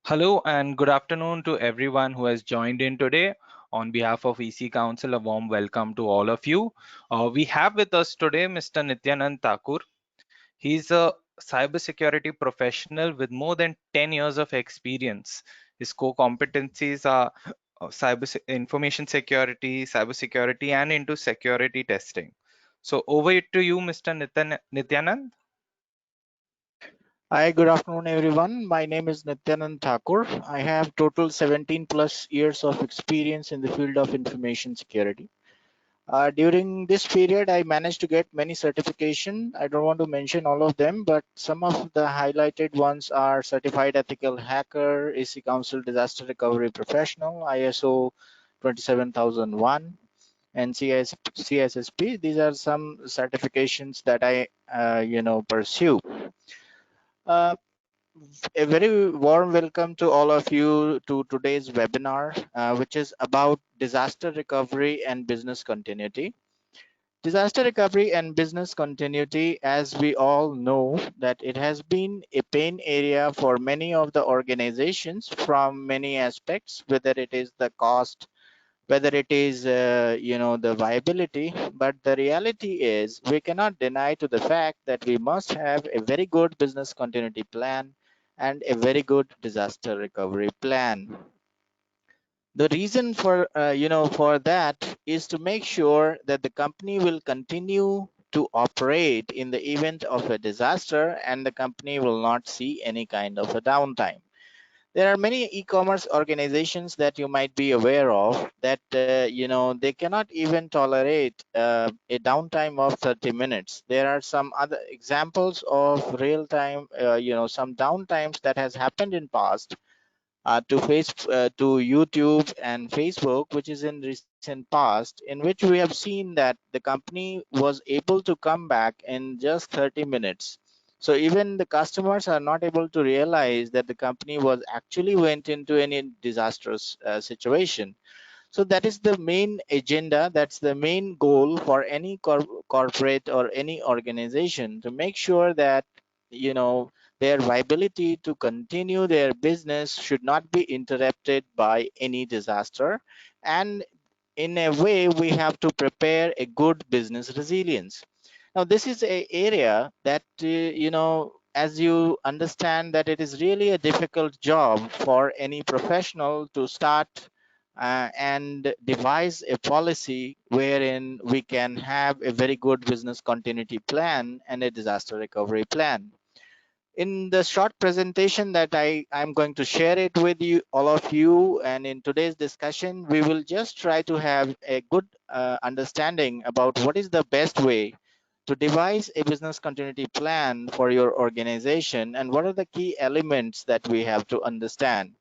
Hello and good afternoon to everyone who has joined in today. On behalf of EC Council, a warm welcome to all of you. We have with us today Mr. Nityanand Thakur. He's a cybersecurity professional with more than 10 years of experience. His core competencies are information security, cybersecurity, and into security testing. So over to you, Mr. Nityanand. Hi, good afternoon, everyone. My name is Nityanand Thakur. I have total 17 plus years of experience in the field of information security. During this period, I managed to get many certification. I don't want to mention all of them, but some of the highlighted ones are Certified Ethical Hacker, AC Council Disaster Recovery Professional, ISO 27001, and CISSP. These are some certifications that I, pursue. Uh, a very warm welcome to all of you to today's webinar, which is about disaster recovery and business continuity. Disaster recovery and business continuity, as we all know, that it has been a pain area for many of the organizations from many aspects, whether it is the cost, whether it is the viability. But the reality is we cannot deny to the fact that we must have a very good business continuity plan and a very good disaster recovery plan. The reason for that is to make sure that the company will continue to operate in the event of a disaster and the company will not see any kind of a downtime. There are many e-commerce organizations that you might be aware of that they cannot even tolerate a downtime of 30 minutes. There are some other examples of real time some downtimes that has happened in past to YouTube and Facebook, which is in recent past, in which we have seen that the company was able to come back in just 30 minutes. So even the customers are not able to realize that the company was actually went into any disastrous situation. So that is the main agenda. That's the main goal for any corporate or any organization, to make sure that their viability to continue their business should not be interrupted by any disaster. And in a way, we have to prepare a good business resilience. Now this is a area that as you understand, that it is really a difficult job for any professional to start and devise a policy wherein we can have a very good business continuity plan and a disaster recovery plan. In the short presentation that I'm going to share it with you, all of you, and in today's discussion, we will just try to have a good understanding about what is the best way to devise a business continuity plan for your organization and what are the key elements that we have to understand.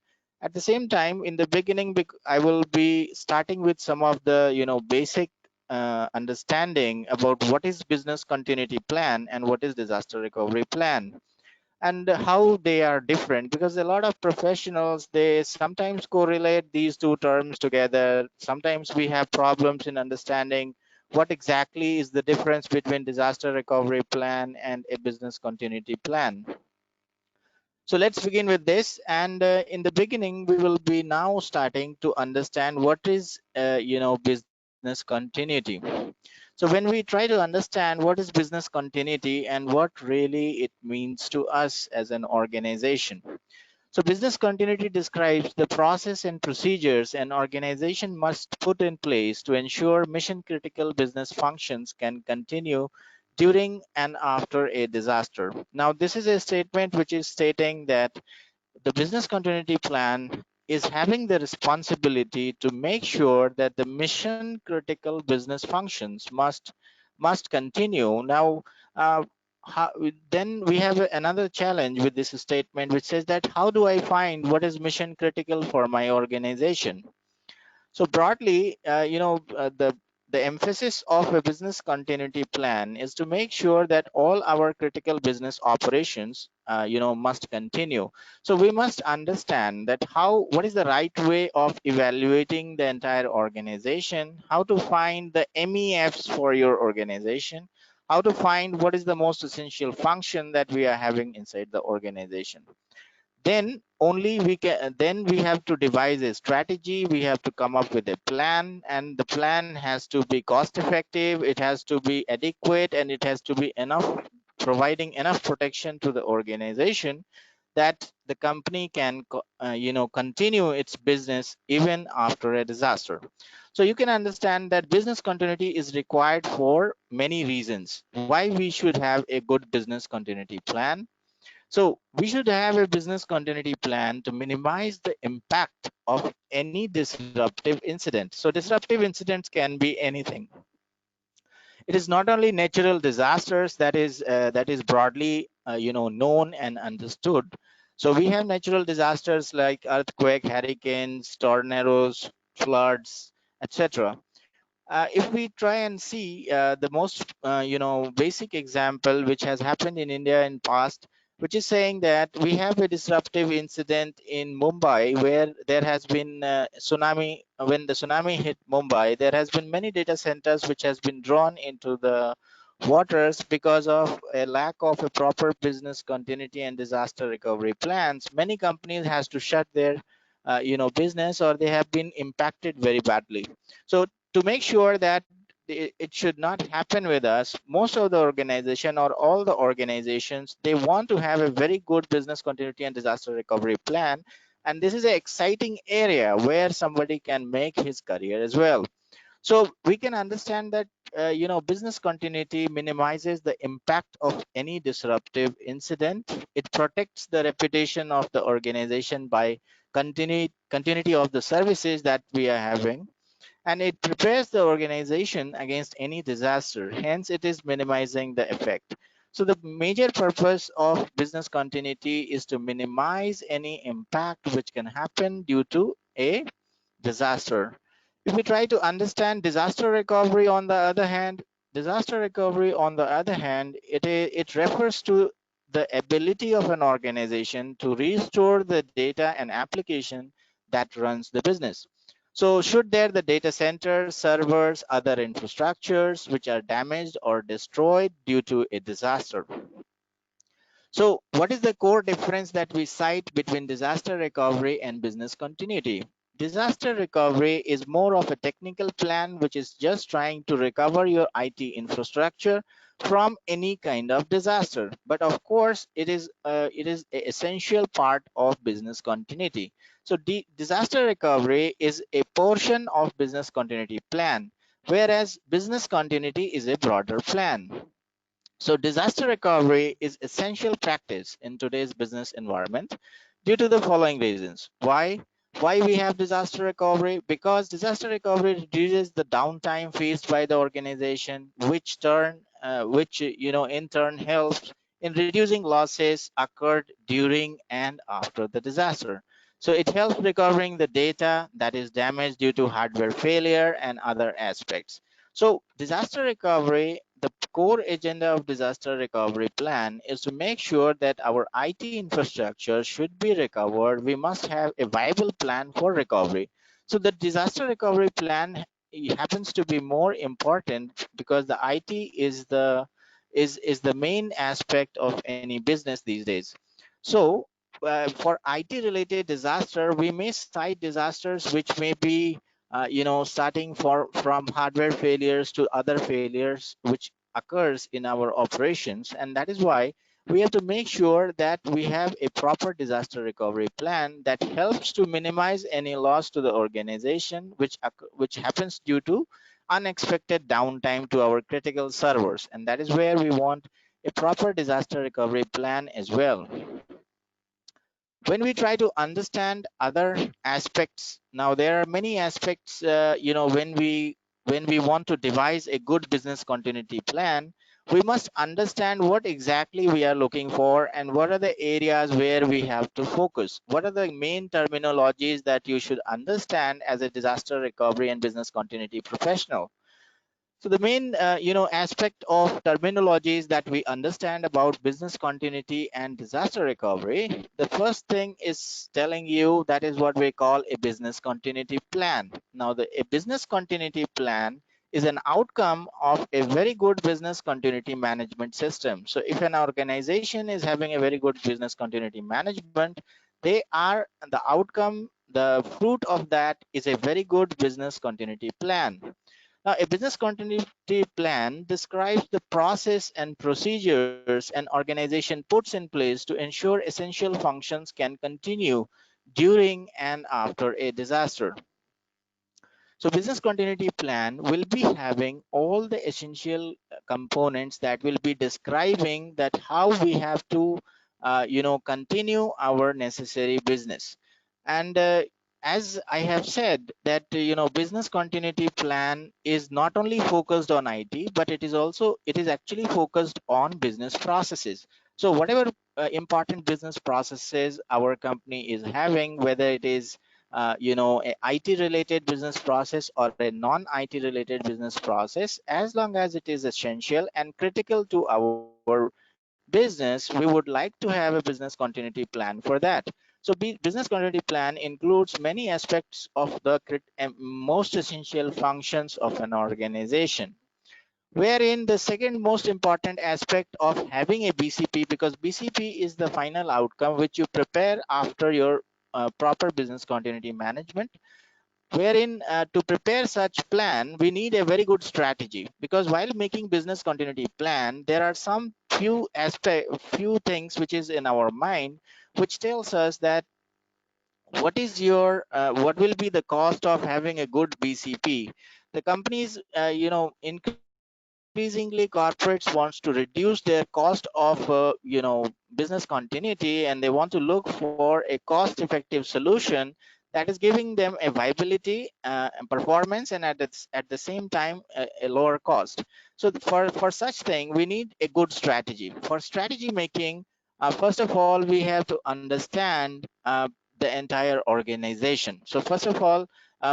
At the same time, in the beginning, I will be starting with some of the basic understanding about what is business continuity plan and what is disaster recovery plan, and how they are different, because a lot of professionals, they sometimes correlate these two terms together. Sometimes we have problems in understanding what exactly is the difference between disaster recovery plan and a business continuity plan. So let's begin with this. And in the beginning, we will be now starting to understand what is business continuity. So when we try to understand what is business continuity and what really it means to us as an organization. So business continuity describes the process and procedures an organization must put in place to ensure mission critical business functions can continue during and after a disaster. Now, this is a statement which is stating that the business continuity plan is having the responsibility to make sure that the mission critical business functions must continue. Now, uh, how, then we have another challenge with this statement, which says that how do I find what is mission critical for my organization? So broadly, the emphasis of a business continuity plan is to make sure that all our critical business operations, must continue. So we must understand that what is the right way of evaluating the entire organization, how to find the MEFs for your organization, how to find what is the most essential function that we are having inside the organization. then only we can, then we have to devise a strategy, we have to come up with a plan, and the plan has to be cost effective, it has to be adequate, and it has to be enough, providing enough protection to the organization that the company can continue its business even after a disaster. So you can understand that business continuity is required for many reasons why we should have a good business continuity plan. So we should have a business continuity plan to minimize the impact of any disruptive incident. So disruptive incidents can be anything. It is not only natural disasters that is broadly known and understood. So we have natural disasters like earthquake, hurricanes, tornadoes, floods, etc. If we try and see the most basic example which has happened in India in past, which is saying that we have a disruptive incident in Mumbai where there has been tsunami. When the tsunami hit Mumbai, there has been many data centers which has been drawn into the waters because of a lack of a proper business continuity and disaster recovery plans. Many companies has to shut their business, or they have been impacted very badly. So to make sure that it should not happen with us, most of the organization or all the organizations, they want to have a very good business continuity and disaster recovery plan, and this is an exciting area where somebody can make his career as well. So we can understand that business continuity minimizes the impact of any disruptive incident. It protects the reputation of the organization by continuity of the services that we are having, and it prepares the organization against any disaster. Hence, it is minimizing the effect. So the major purpose of business continuity is to minimize any impact which can happen due to a disaster. If we try to understand disaster recovery, on the other hand, it refers to the ability of an organization to restore the data and application that runs the business. So should there the data centers, servers, other infrastructures which are damaged or destroyed due to a disaster. So what is the core difference that we cite between disaster recovery and business continuity? Disaster recovery is more of a technical plan which is just trying to recover your IT infrastructure from any kind of disaster. But of course, it is an essential part of business continuity. So disaster recovery is a portion of business continuity plan, whereas business continuity is a broader plan. So disaster recovery is essential practice in today's business environment due to the following reasons. Why we have disaster recovery? Because disaster recovery reduces the downtime faced by the organization, which in turn helps in reducing losses occurred during and after the disaster. So it helps recovering the data that is damaged due to hardware failure and other aspects. So disaster recovery, the core agenda of disaster recovery plan is to make sure that our IT infrastructure should be recovered. We must have a viable plan for recovery. So the disaster recovery plan happens to be more important because the IT is the main aspect of any business these days. So for IT related disaster, we may cite disasters which may be starting from hardware failures to other failures which occurs in our operations, and that is why we have to make sure that we have a proper disaster recovery plan that helps to minimize any loss to the organization which happens due to unexpected downtime to our critical servers, and that is where we want a proper disaster recovery plan as well. When we try to understand other aspects, now there are many aspects when we want to devise a good business continuity plan, we must understand what exactly we are looking for and what are the areas where we have to focus. What are the main terminologies that you should understand as a disaster recovery and business continuity professional? So the main, aspect of terminologies that we understand about business continuity and disaster recovery, the first thing is telling you that is what we call a business continuity plan. Now, a business continuity plan is an outcome of a very good business continuity management system. So if an organization is having a very good business continuity management, they are the outcome, the fruit of that is a very good business continuity plan. Now, a business continuity plan describes the process and procedures an organization puts in place to ensure essential functions can continue during and after a disaster. So business continuity plan will be having all the essential components that will be describing that how we have to, continue our necessary business. And as I have said that, business continuity plan is not only focused on IT, but it is actually focused on business processes. So whatever important business processes our company is having, whether it is a IT related business process or a non-IT related business process, as long as it is essential and critical to our business, we would like to have a business continuity plan for that. So business continuity plan includes many aspects of the most essential functions of an organization, wherein the second most important aspect of having a BCP, because BCP is the final outcome which you prepare after your proper business continuity management, wherein to prepare such plan we need a very good strategy, because while making business continuity plan there are some few things which is in our mind, which tells us that what will be the cost of having a good BCP. The companies, increasingly corporates wants to reduce their cost of business continuity, and they want to look for a cost effective solution that is giving them a viability and performance, and at the same time a lower cost. So for such thing we need a good strategy. For strategy making, first of all we have to understand the entire organization. So first of all,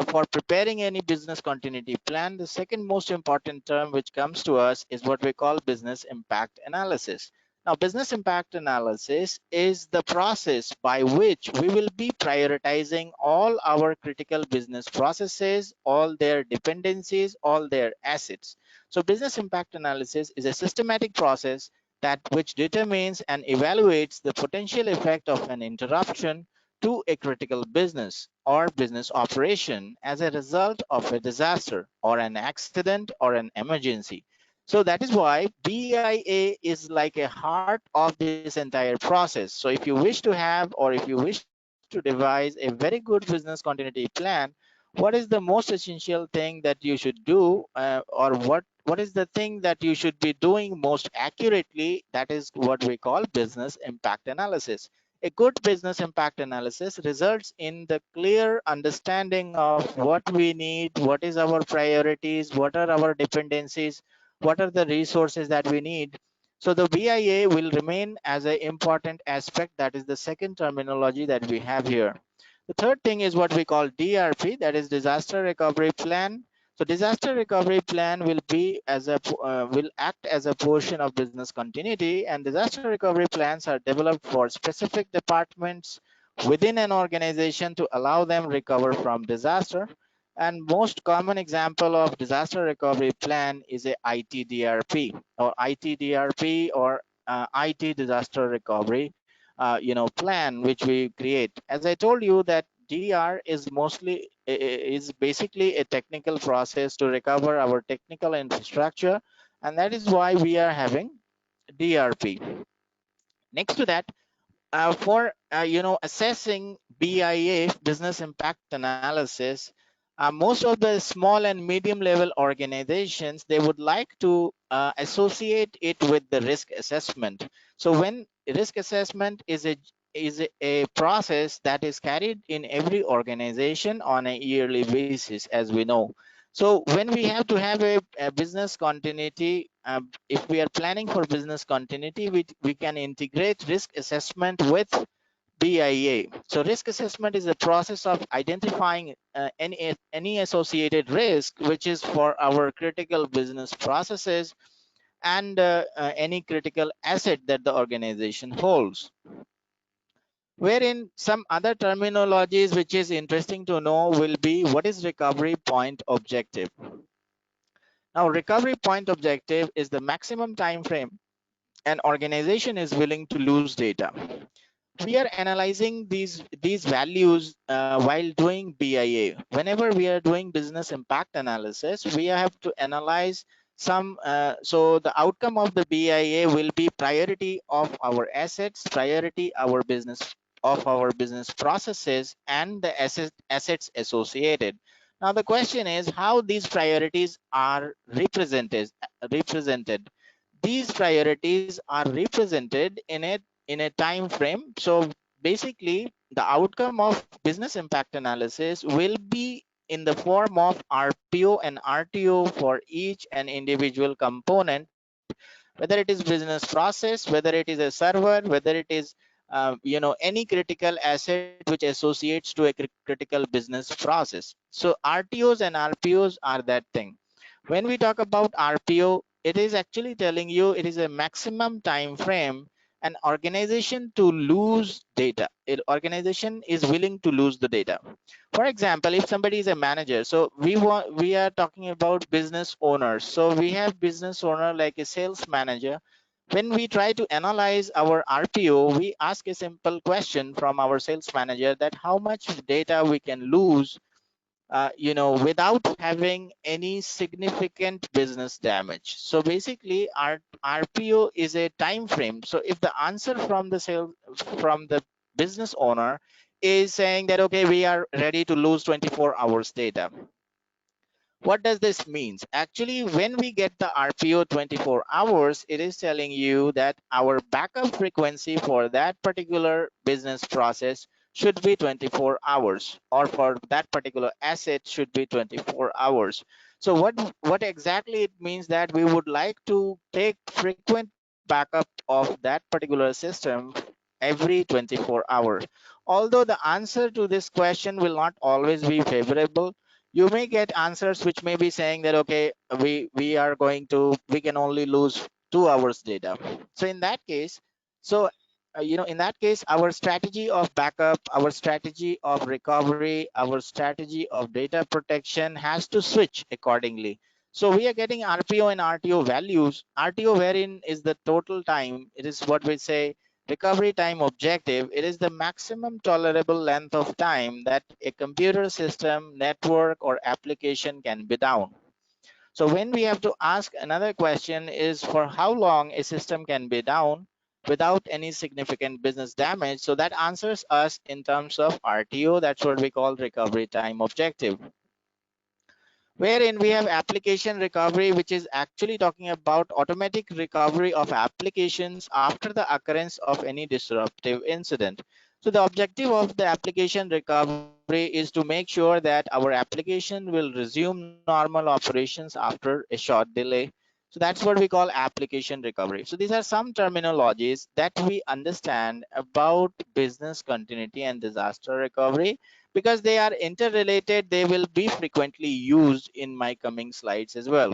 for preparing any business continuity plan, the second most important term which comes to us is what we call business impact analysis. Now, business impact analysis is the process by which we will be prioritizing all our critical business processes, all their dependencies, all their assets. So business impact analysis is a systematic process that which determines and evaluates the potential effect of an interruption to a critical business or business operation as a result of a disaster or an accident or an emergency. So that is why BIA is like a heart of this entire process. So if you wish to have, or if you wish to devise a very good business continuity plan, what is the most essential thing that you should do, or what is the thing that you should be doing most accurately? That is what we call business impact analysis. A good business impact analysis results in the clear understanding of what we need, what is our priorities, what are our dependencies, what are the resources that we need. So the BIA will remain as an important aspect. That is the second terminology that we have here. The third thing is what we call DRP, that is disaster recovery plan. So disaster recovery plan will be will act as a portion of business continuity, and disaster recovery plans are developed for specific departments within an organization to allow them recover from disaster. And most common example of disaster recovery plan is a ITDRP or ITDRP or IT disaster recovery plan which we create. As I told you that DR is basically a technical process to recover our technical infrastructure, and that is why we are having DRP. Next to that, for assessing BIA, business impact analysis, most of the small and medium level organizations, they would like to associate it with the risk assessment. So when risk assessment is a process that is carried in every organization on a yearly basis, as we know. So when we have to have a business continuity, if we are planning for business continuity, we can integrate risk assessment with BIA. So risk assessment is a process of identifying any associated risk which is for our critical business processes and any critical asset that the organization holds. Wherein some other terminologies which is interesting to know will be what is recovery point objective. Now recovery point objective is the maximum time frame an organization is willing to lose data. we are analyzing these values while doing BIA. Whenever we are doing business impact analysis, we have to analyze some. So the outcome of the BIA will be priority of our assets, priority our business processes, and the assets associated. Now the question is how these priorities are represented. These priorities are represented in a time frame. So basically the outcome of business impact analysis will be in the form of RPO and RTO for each and individual component, whether it is business process, whether it is a server, whether it is any critical asset which associates to a critical business process. So RTOs and RPOs are that thing. When we talk about RPO, it is actually telling you it is a maximum time frame an organization to lose data. Organization is willing to lose the data. For example, if somebody is a manager, so we are talking about business owners. So we have business owner like a sales manager. When we try to analyze our RPO, we ask a simple question from our sales manager that how much data we can lose without having any significant business damage. So basically our RPO is a time frame. So if the answer from the business owner is saying that okay, we are ready to lose 24 hours data, what does this means? Actually, when we get the RPO 24 hours, it is telling you that our backup frequency for that particular business process should be 24 hours, or for that particular asset should be 24 hours. So what exactly it means that we would like to take frequent backup of that particular system every 24 hours. Although the answer to this question will not always be favorable, you may get answers which may be saying that okay, we can only lose 2 hours data. So in that case, so in that case, our strategy of backup, our strategy of recovery, our strategy of data protection has to switch accordingly. So we are getting RPO and RTO values. RTO wherein is the total time, it is what we say recovery time objective. It is the maximum tolerable length of time that a computer system, network, or application can be down. So when we have to ask another question is for how long a system can be down without any significant business damage. So that answers us in terms of RTO. That's what we call recovery time objective, wherein we have application recovery, which is actually talking about automatic recovery of applications after the occurrence of any disruptive incident. So the objective of the application recovery is to make sure that our application will resume normal operations after a short delay. So that's what we call application recovery. So these are some terminologies that we understand about business continuity and disaster recovery. Because they are interrelated, they will be frequently used in my coming slides as well.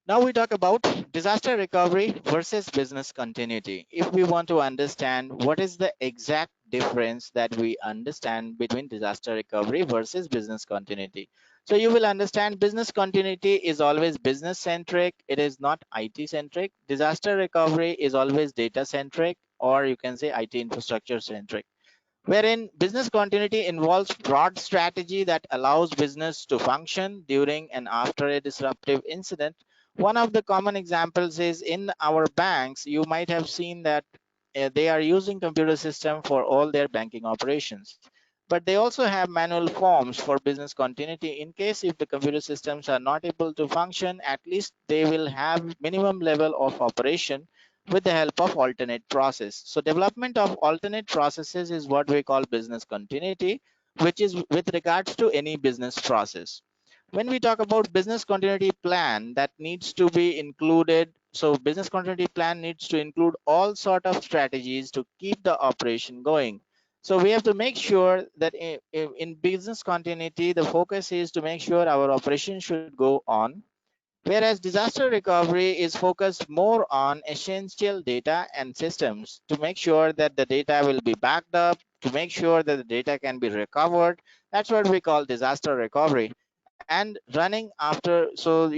Now we talk about disaster recovery versus business continuity. If we want to understand what is the exact difference that we understand between disaster recovery versus business continuity. So you will understand business continuity is always business centric. It is not IT centric. Disaster recovery is always data centric, or you can say IT infrastructure centric, wherein business continuity involves broad strategy that allows business to function during and after a disruptive incident. One of the common examples is in our banks. You might have seen that they are using computer system for all their banking operations, but they also have manual forms for business continuity. In case if the computer systems are not able to function, at least they will have minimum level of operation with the help of alternate process. So development of alternate processes is what we call business continuity, which is with regards to any business process. When we talk about business continuity plan, that needs to be included. So business continuity plan needs to include all sort of strategies to keep the operation going. So we have to make sure that in business continuity, the focus is to make sure our operation should go on, whereas disaster recovery is focused more on essential data and systems to make sure that the data will be backed up, to make sure that the data can be recovered. That's what we call disaster recovery. and running after, so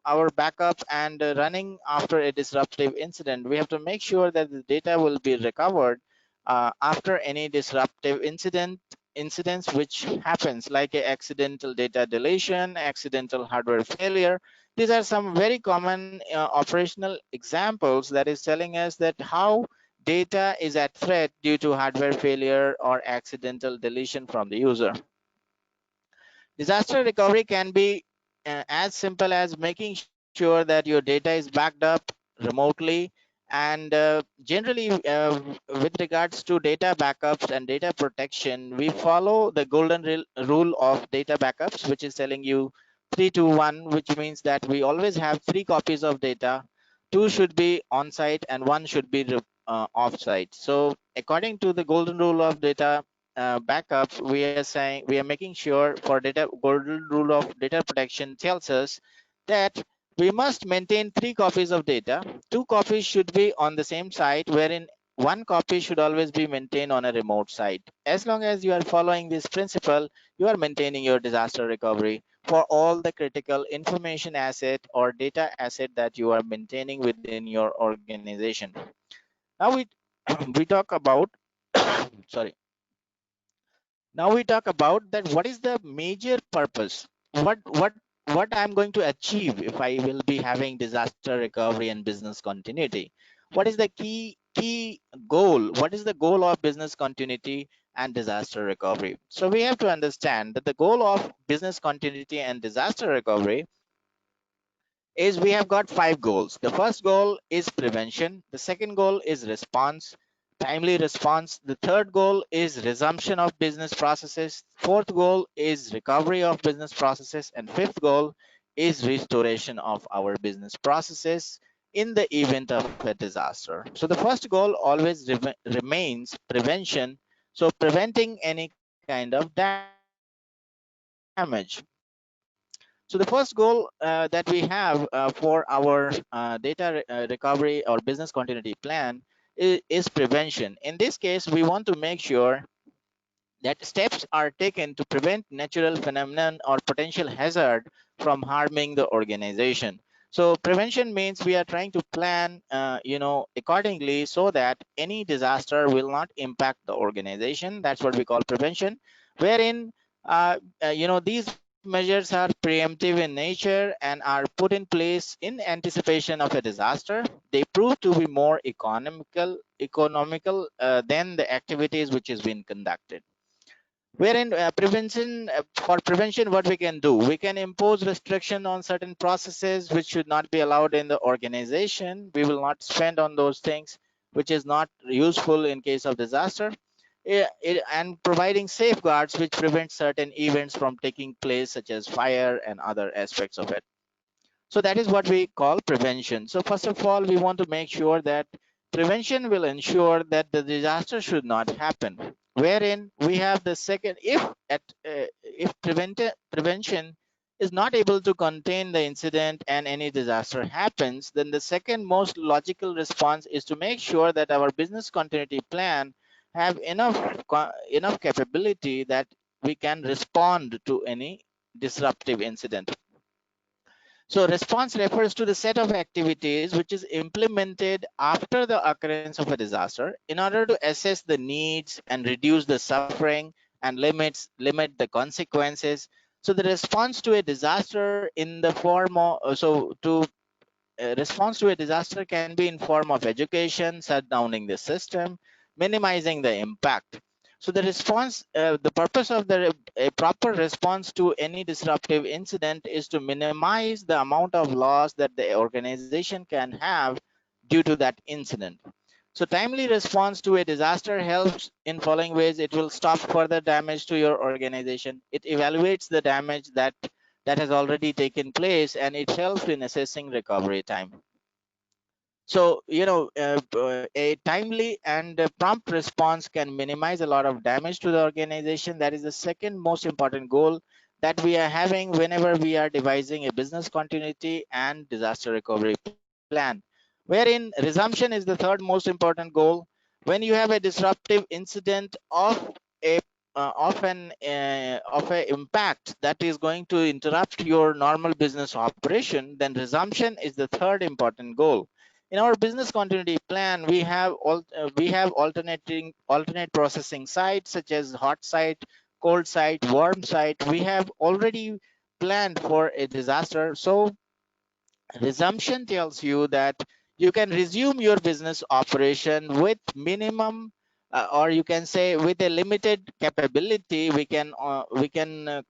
our backup and running after a disruptive incident, we have to make sure that the data will be recovered after any disruptive incidents which happens, like a accidental data deletion, accidental hardware failure. These are some very common operational examples that is telling us that how data is at threat due to hardware failure or accidental deletion from the user. Disaster recovery can be as simple as making sure that your data is backed up remotely. And generally, with regards to data backups and data protection, we follow the golden rule of data backups, which is telling you 3-2-1, which means that we always have 3 copies of data. 2 should be on site and 1 should be off site. So according to the golden rule of data backups, we are saying, we are making sure for data, golden rule of data protection tells us that we must maintain 3 copies of data. 2 copies should be on the same site, wherein 1 copy should always be maintained on a remote site. As long as you are following this principle, you are maintaining your disaster recovery for all the critical information asset or data asset that you are maintaining within your organization. Now we talk about sorry now we talk about that what is the major purpose, what I'm going to achieve if I will be having disaster recovery and business continuity. What is the key goal, what is the goal of business continuity and disaster recovery? So we have to understand that the goal of business continuity and disaster recovery is, we have got 5 goals. The first goal is prevention. The second goal is response, timely response. The third goal is resumption of business processes. Fourth goal is recovery of business processes. And fifth goal is restoration of our business processes in the event of a disaster. So the first goal always remains prevention. So preventing any kind of damage. So the first goal that we have for our data recovery or business continuity plan is prevention. In this case, we want to make sure that steps are taken to prevent natural phenomenon or potential hazard from harming the organization. So prevention means we are trying to plan accordingly, so that any disaster will not impact the organization. That's what we call prevention, wherein these measures are preemptive in nature and are put in place in anticipation of a disaster. They prove to be more economical than the activities which is being conducted. Wherein for prevention, what we can do, we can impose restriction on certain processes which should not be allowed in the organization. We will not spend on those things which is not useful in case of disaster. And providing safeguards which prevent certain events from taking place, such as fire and other aspects of it. So that is what we call prevention. So first of all, we want to make sure that prevention will ensure that the disaster should not happen. Wherein we have the second, if prevention is not able to contain the incident and any disaster happens, then the second most logical response is to make sure that our business continuity plan have enough capability that we can respond to any disruptive incident. So response refers to the set of activities which is implemented after the occurrence of a disaster in order to assess the needs and reduce the suffering and limit the consequences. So the response to a disaster in the form of response to a disaster can be in form of education, shutdowning the system, minimizing the impact. So the purpose of a proper response to any disruptive incident is to minimize the amount of loss that the organization can have due to that incident. So timely response to a disaster helps in following ways. It will stop further damage to your organization. It evaluates the damage that has already taken place, and it helps in assessing recovery time. So a timely and prompt response can minimize a lot of damage to the organization. That is the second most important goal that we are having whenever we are devising a business continuity and disaster recovery plan, wherein resumption is the third most important goal. When you have a disruptive incident of a of a impact that is going to interrupt your normal business operation, then resumption is the third important goal. In our business continuity plan, we have alternate processing sites such as hot site, cold site, warm site. We have already planned for a disaster. So resumption tells you that you can resume your business operation with minimum or you can say with a limited capability. We can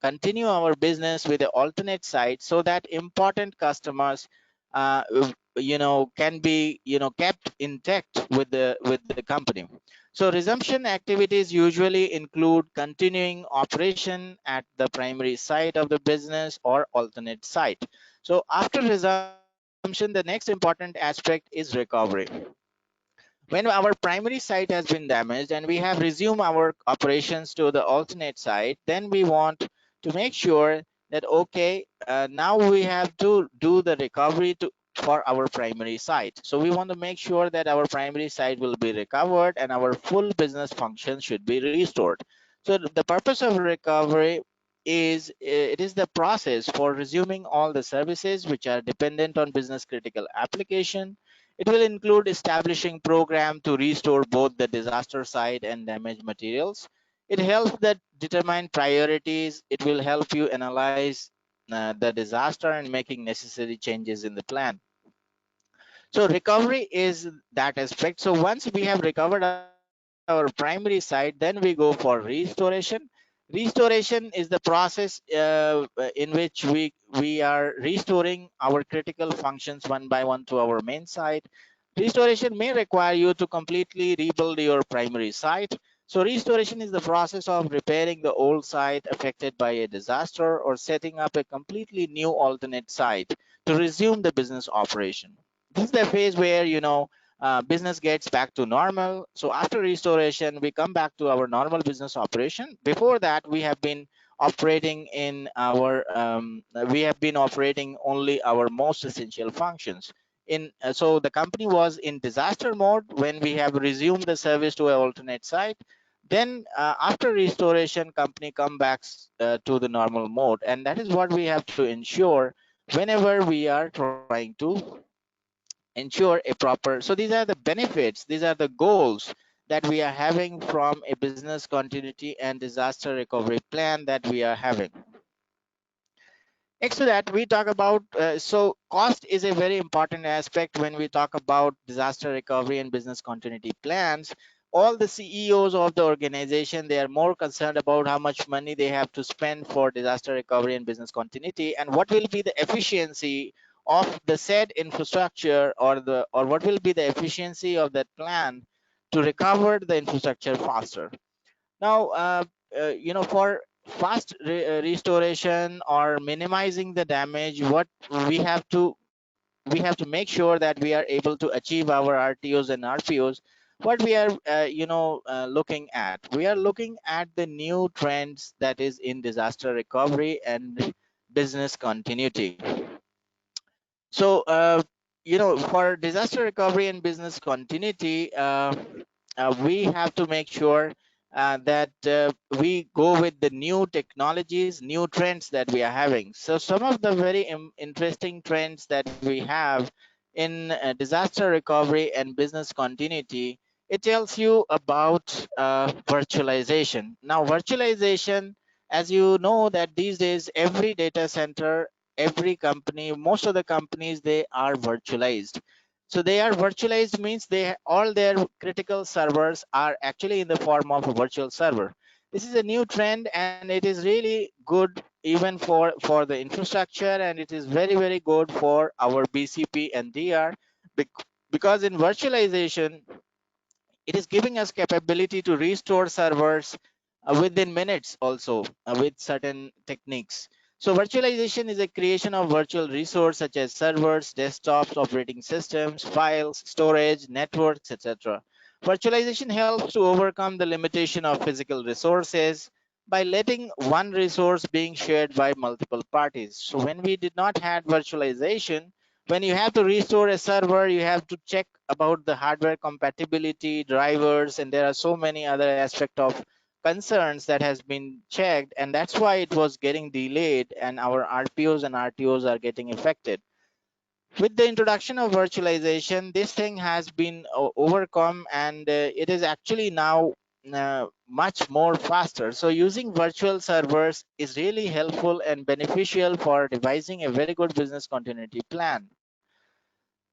continue our business with the alternate site so that important customers can be kept intact with the company. So resumption activities usually include continuing operation at the primary site of the business or alternate site. So after resumption, the next important aspect is recovery. When our primary site has been damaged and we have resumed our operations to the alternate site, then we want to make sure that okay, now we have to do the recovery for our primary site. So we want to make sure that our primary site will be recovered and our full business function should be restored. So the purpose of recovery is it is the process for resuming all the services which are dependent on business critical application. It will include establishing program to restore both the disaster site and damaged materials. It helps that determine priorities. It will help you analyze the disaster and making necessary changes in the plan. So recovery is that aspect. So once we have recovered our primary site, then we go for restoration. Restoration is the process in which we are restoring our critical functions one by one to our main site. Restoration may require you to completely rebuild your primary site. So restoration is the process of repairing the old site affected by a disaster or setting up a completely new alternate site to resume the business operation. This is the phase where business gets back to normal. So after restoration, we come back to our normal business operation. Before that, we have been operating only our most essential functions. So the company was in disaster mode when we have resumed the service to an alternate site. Then after restoration, company come back to the normal mode, and that is what we have to ensure whenever we are trying to ensure a proper. So these are the benefits, these are the goals that we are having from a business continuity and disaster recovery plan that we are having. Next to that, we talk about so cost is a very important aspect when we talk about disaster recovery and business continuity plans. All the CEOs of the organization, they are more concerned about how much money they have to spend for disaster recovery and business continuity, and what will be the efficiency of the said infrastructure, or what will be the efficiency of that plan to recover the infrastructure faster. Now, for fast restoration or minimizing the damage, what we have to we have to make sure that we are able to achieve our RTOs and RPOs. What we are, looking at, we are looking at the new trends that is in disaster recovery and business continuity. So, for disaster recovery and business continuity, we have to make sure that we go with the new technologies, new trends that we are having. So some of the very interesting trends that we have in disaster recovery and business continuity, it tells you about virtualization. Now, virtualization, as you know, that these days every data center, every company, most of the companies, they are virtualized. So they are virtualized means all their critical servers are actually in the form of a virtual server. This is a new trend, and it is really good even for the infrastructure, and it is very, very good for our BCP and DR, because in virtualization it is giving us capability to restore servers within minutes also with certain techniques. So virtualization is a creation of virtual resource such as servers, desktops, operating systems, files, storage, networks, etc. Virtualization helps to overcome the limitation of physical resources by letting one resource being shared by multiple parties. So when we did not have virtualization, when you have to restore a server, you have to check about the hardware compatibility, drivers, and there are so many other aspects of concerns that has been checked, and that's why it was getting delayed, and our RPOs and RTOs are getting affected. With the introduction of virtualization, this thing has been overcome, and it is actually now much more faster. So using virtual servers is really helpful and beneficial for devising a very good business continuity plan.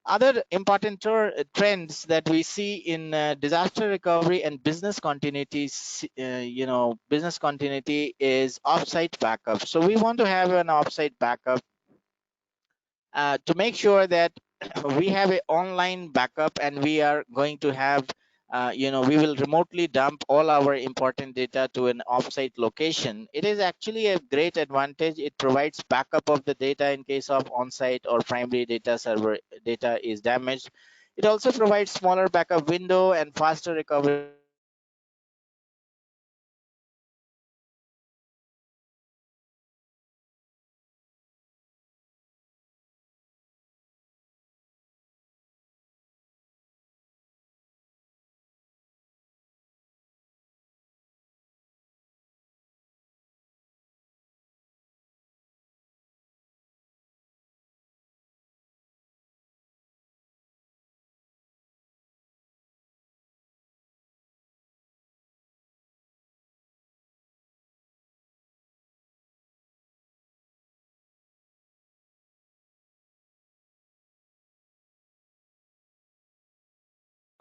Other important trends that we see in disaster recovery and business continuity, business continuity is offsite backup. So we want to have an offsite backup to make sure that we have an online backup, and we are going to have we will remotely dump all our important data to an offsite location. It is actually a great advantage. It provides backup of the data in case of on-site or primary data server data is damaged. It also provides smaller backup window and faster recovery of data from critical systems.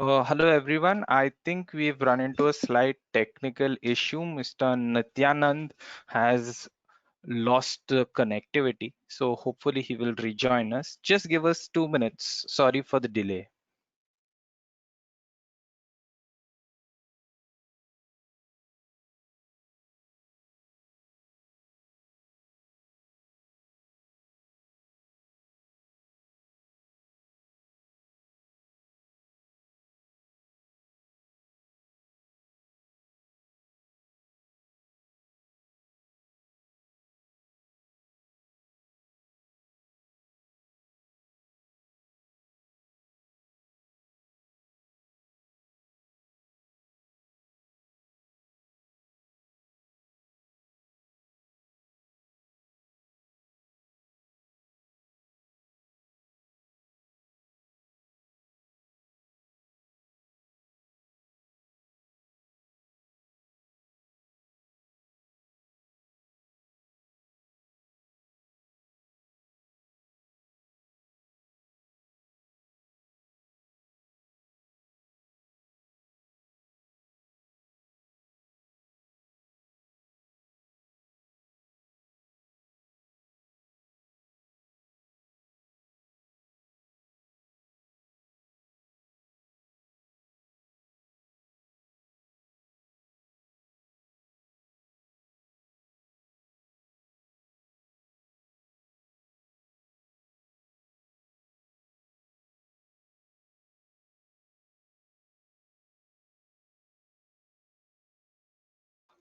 Hello everyone. I think we've run into a slight technical issue. Mr. Nityanand has lost the connectivity, so hopefully he will rejoin us. Just give us 2 minutes. Sorry for the delay.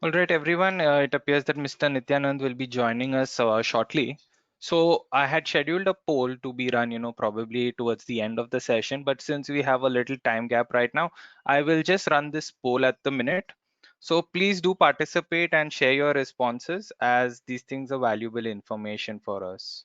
All right, everyone. It appears that Mr. Nityanand will be joining us shortly. So I had scheduled a poll to be run, probably towards the end of the session. But since we have a little time gap right now, I will just run this poll at the minute. So please do participate and share your responses, as these things are valuable information for us.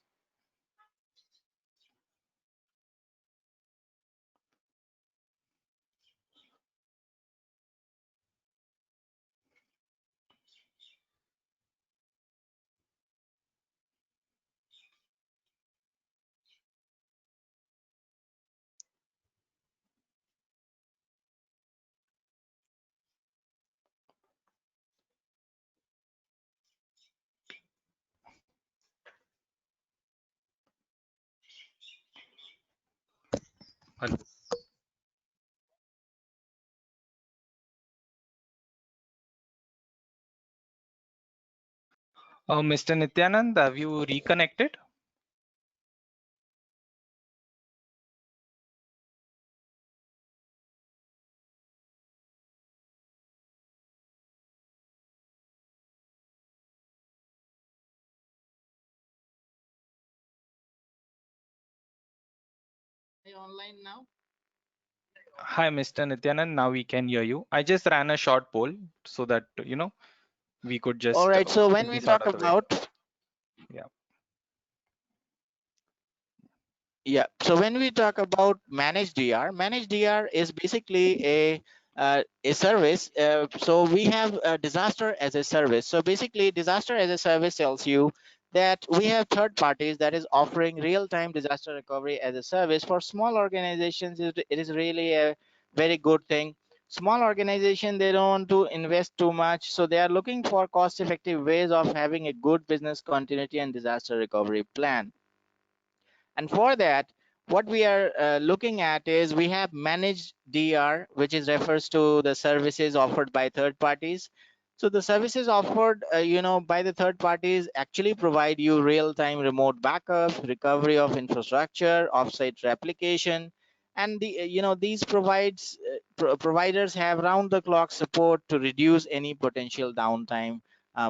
Hello. Mr. Nityanand, have you reconnected? Are you online now? Hi, Mr. Nityanand. Now we can hear you. I just ran a short poll so that we could All just right. So when get we this out talk of the way. about Yeah. Yeah. So when we talk about managed DR is basically a service. So we have disaster as a service. So basically, disaster as a service tells you that we have third parties that is offering real-time disaster recovery as a service for small organizations. It is really a very good thing. Small organization, they don't want to invest too much, so they are looking for cost-effective ways of having a good business continuity and disaster recovery plan. And for that, what we are looking at is we have managed DR, which is refers to the services offered by third parties. So the services offered, by the third parties actually provide you real-time remote backup, recovery of infrastructure, offsite replication, and these providers have round-the-clock support to reduce any potential downtime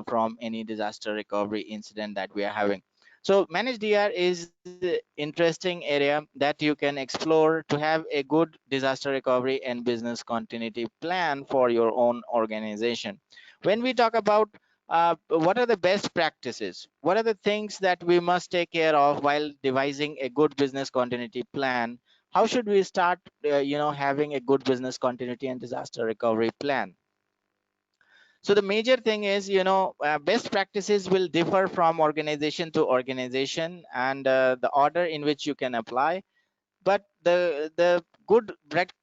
from any disaster recovery incident that we are having. So managed DR is interesting area that you can explore to have a good disaster recovery and business continuity plan for your own organization. When we talk about what are the best practices, what are the things that we must take care of while devising a good business continuity plan, how should we start having a good business continuity and disaster recovery plan? So the major thing is, best practices will differ from organization to organization, and the order in which you can apply. But the good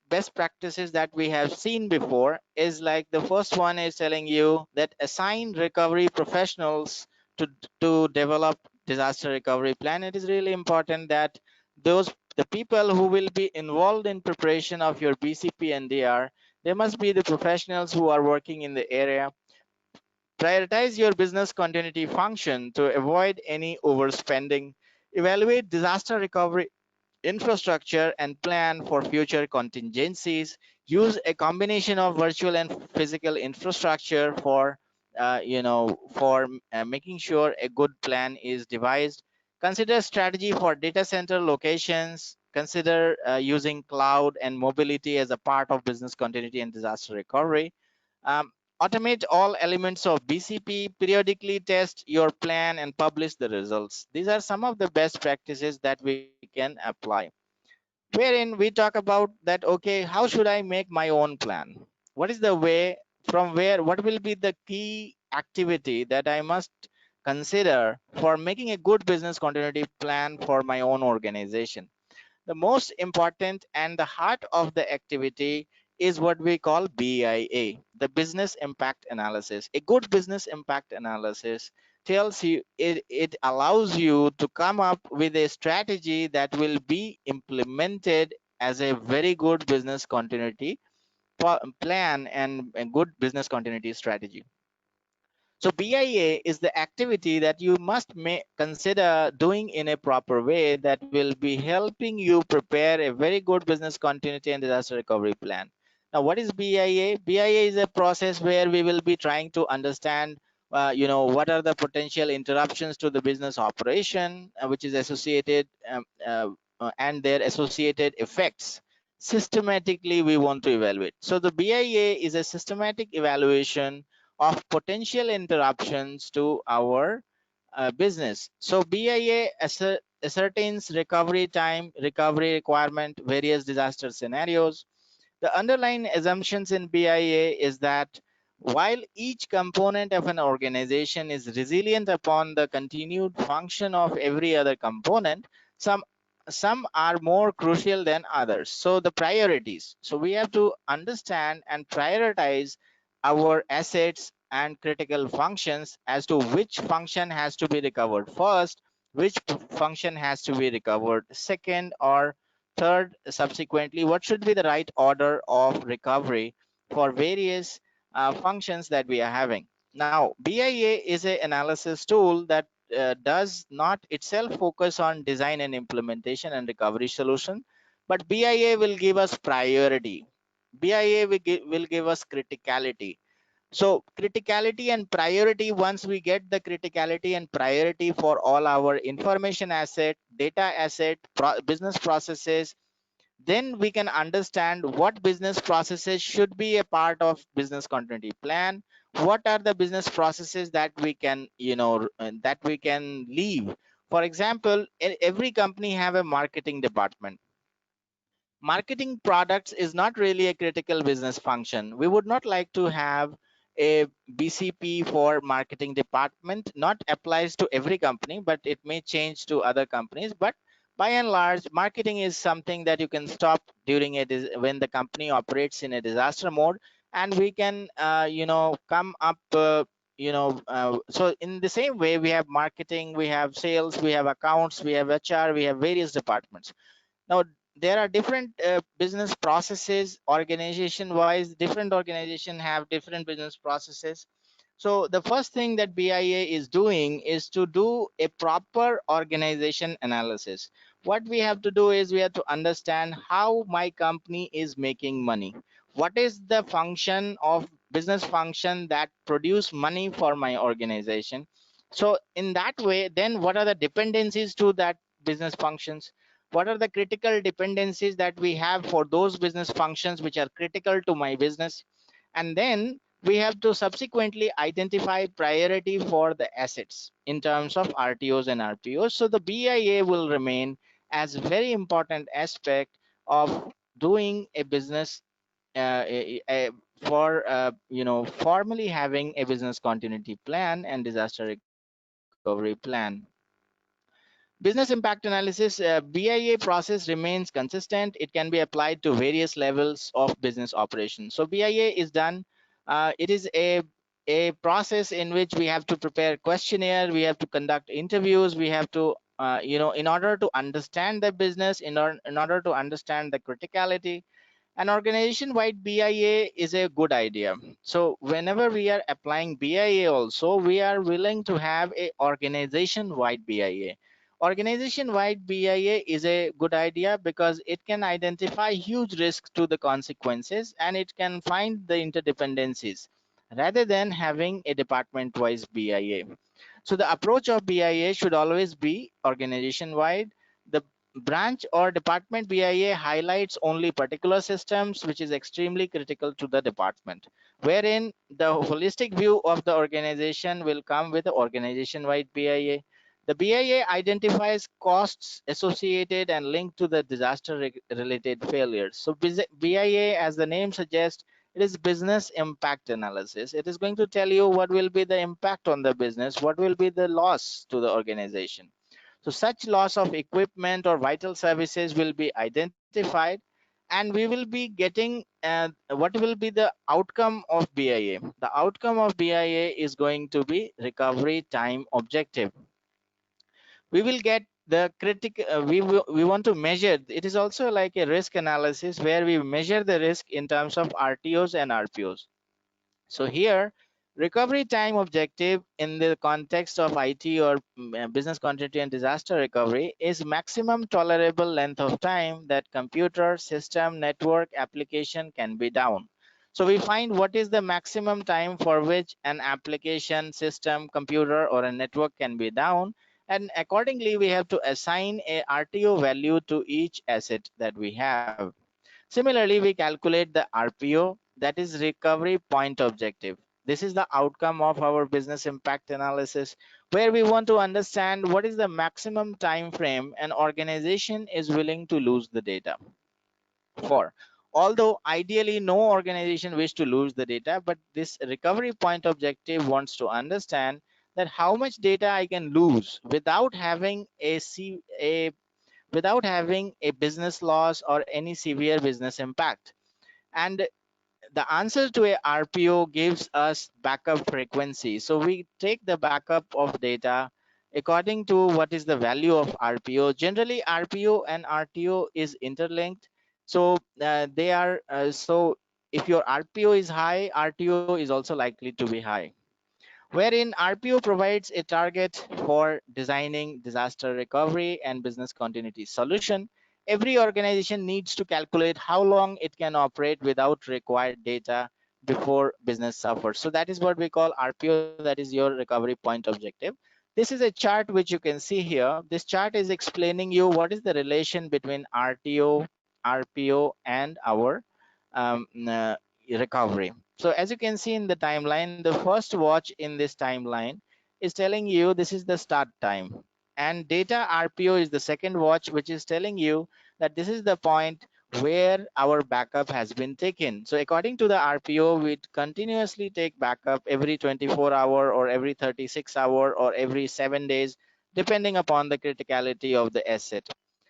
best practices that we have seen before is like the first one is telling you that assign recovery professionals to develop disaster recovery plan. It is really important that the people who will be involved in preparation of your BCP and DR, they must be the professionals who are working in the area. Prioritize your business continuity function to avoid any overspending. Evaluate disaster recovery infrastructure and plan for future contingencies. Use a combination of virtual and physical infrastructure for making sure a good plan is devised. Consider strategy for data center locations. Consider using cloud and mobility as a part of business continuity and disaster recovery. um, Automate all elements of BCP, periodically test your plan and publish the results. These are some of the best practices that we can apply. Wherein we talk about that, okay, how should I make my own plan? What is the way from where, what will be the key activity that I must consider for making a good business continuity plan for my own organization? The most important and the heart of the activity is what we call BIA, the business impact analysis. A good business impact analysis tells you, it allows you to come up with a strategy that will be implemented as a very good business continuity plan and a good business continuity strategy. So BIA is the activity that you must consider doing in a proper way that will be helping you prepare a very good business continuity and disaster recovery plan. Now, what is BIA? BIA is a process where we will be trying to understand, what are the potential interruptions to the business operation, which is associated and their associated effects. Systematically, we want to evaluate. So the BIA is a systematic evaluation of potential interruptions to our business. So BIA ascertains recovery time, recovery requirement, various disaster scenarios. The underlying assumptions in BIA is that while each component of an organization is resilient upon the continued function of every other component, some some are more crucial than others. So the priorities. So we have to understand and prioritize our assets and critical functions as to which function has to be recovered first, which function has to be recovered second, or third subsequently. What should be the right order of recovery for various functions that we are having? Now, BIA is an analysis tool that does not itself focus on design and implementation and recovery solution, but BIA will give us priority. BIA will give us criticality. So criticality and priority, once we get the criticality and priority for all our information asset, data asset, business processes, then we can understand what business processes should be a part of business continuity plan, what are the business processes that we can that we can leave. For example, every company have a marketing department. Marketing products is not really a critical business function. We would not like to have a BCP for marketing department. Not applies to every company, but it may change to other companies. But by and large, marketing is something that you can stop during when the company operates in a disaster mode, and we can come up so in the same way, we have marketing, we have sales, we have accounts, we have HR, we have various departments. Now there are different business processes organization wise. Different organization have different business processes. So the first thing that BIA is doing is to do a proper organization analysis. What we have to do is we have to understand how my company is making money. What is the function of business function that produce money for my organization? So in that way, then what are the dependencies to that business functions? What are the critical dependencies that we have for those business functions which are critical to my business? And then we have to subsequently identify priority for the assets in terms of RTOs and RPOs. So the BIA will remain as a very important aspect of doing a business for formally having a business continuity plan and disaster recovery plan. Business impact analysis, BIA process remains consistent. It can be applied to various levels of business operations. So BIA is done. It is a process in which we have to prepare questionnaire, we have to conduct interviews, we have to in order to understand the business, in order to understand the criticality. An organization wide BIA is a good idea. So whenever we are applying BIA also, we are willing to have a organization wide BIA. Organization wide BIA is a good idea because it can identify huge risks to the consequences, and it can find the interdependencies rather than having a department wise BIA. So the approach of BIA should always be organization wide. The branch or department BIA highlights only particular systems which is extremely critical to the department, wherein the holistic view of the organization will come with the organization wide BIA. The BIA identifies costs associated and linked to the disaster related failures. So BIA, as the name suggests, it is business impact analysis. It is going to tell you what will be the impact on the business, what will be the loss to the organization. So such loss of equipment or vital services will be identified, and we will be getting what will be the outcome of BIA. The outcome of BIA is going to be recovery time objective. We will get the we want to measure. It is also like a risk analysis where we measure the risk in terms of RTOs and RPOs. So here, recovery time objective in the context of IT or business continuity and disaster recovery is maximum tolerable length of time that computer, system, network, application can be down. So we find what is the maximum time for which an application, system, computer, or a network can be down. And accordingly, we have to assign a RTO value to each asset that we have. Similarly, we calculate the RPO, that is recovery point objective. This is the outcome of our business impact analysis, where we want to understand what is the maximum time frame an organization is willing to lose the data for. Although ideally no organization wish to lose the data, but this recovery point objective wants to understand that how much data I can lose without having without having a business loss or any severe business impact. And the answer to a RPO gives us backup frequency. So we take the backup of data according to what is the value of RPO. Generally, RPO and RTO is interlinked. So they are so if your RPO is high, RTO is also likely to be high, wherein RPO provides a target for designing disaster recovery and business continuity solution. Every organization needs to calculate how long it can operate without required data before business suffers. So that is what we call RPO, that is your recovery point objective. This is a chart which you can see here. This chart is explaining you what is the relation between RTO RPO, and our um, uh, recovery. So as you can see in the timeline, the first watch in this timeline is telling you this is the start time, and data RPO is the second watch, which is telling you that this is the point where our backup has been taken. So according to the RPO, we continuously take backup every 24-hour or every 36-hour or every 7 days, depending upon the criticality of the asset.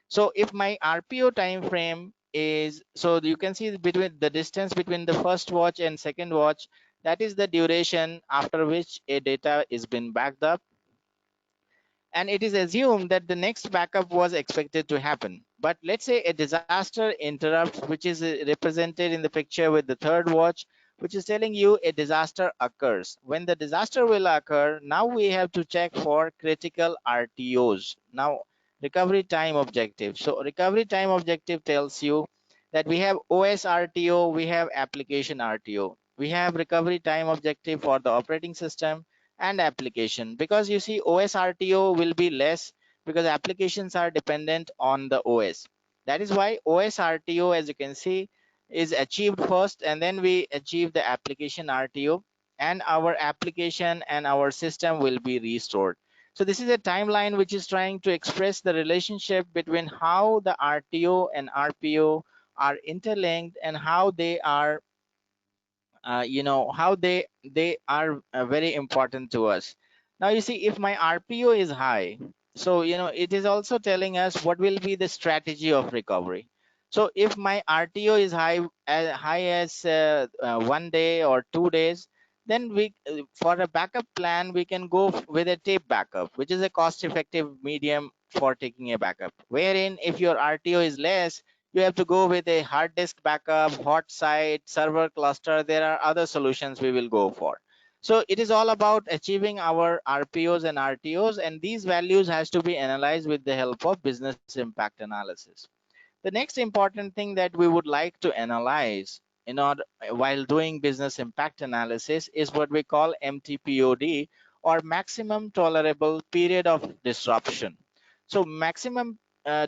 So if my RPO time frame is, so you can see between the distance between the first watch and second watch, that is the duration after which a data is been backed up, and it is assumed that the next backup was expected to happen. But let's say a disaster interrupts, which is represented in the picture with the third watch, which is telling you a disaster occurs. When the disaster will occur, now we have to check for critical RTOs. Now, recovery time objective. So recovery time objective tells you that we have OS RTO, we have application RTO. We have recovery time objective for the operating system and application, because you see OS RTO will be less because applications are dependent on the OS. That is why OS RTO, as you can see, is achieved first, and then we achieve the application RTO, and our application and our system will be restored. So this is a timeline which is trying to express the relationship between how the RTO and RPO are interlinked and how they are how they are very important to us. Now you see, if my RPO is high, so it is also telling us what will be the strategy of recovery. So if my RTO is high as 1 day or 2 days, then we for a backup plan we can go with a tape backup, which is a cost effective medium for taking a backup, wherein if your RTO is less, you have to go with a hard disk backup, hot site, server cluster. There are other solutions we will go for. So it is all about achieving our RPOs and RTOs, and these values has to be analyzed with the help of business impact analysis. The next important thing that we would like to analyze in order while doing business impact analysis is what we call MTPOD, or maximum tolerable period of disruption. So maximum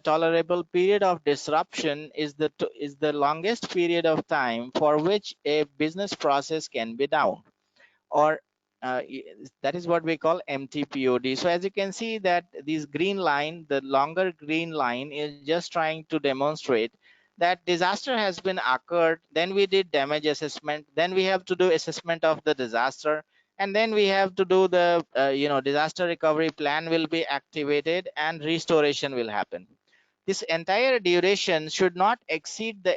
tolerable period of disruption is the longest period of time for which a business process can be down, or that is what we call MTPOD. So as you can see that this green line, the longer green line, is just trying to demonstrate that disaster has been occurred, then we did damage assessment, then we have to do assessment of the disaster, and then we have to do the disaster recovery plan will be activated and restoration will happen. This entire duration should not exceed the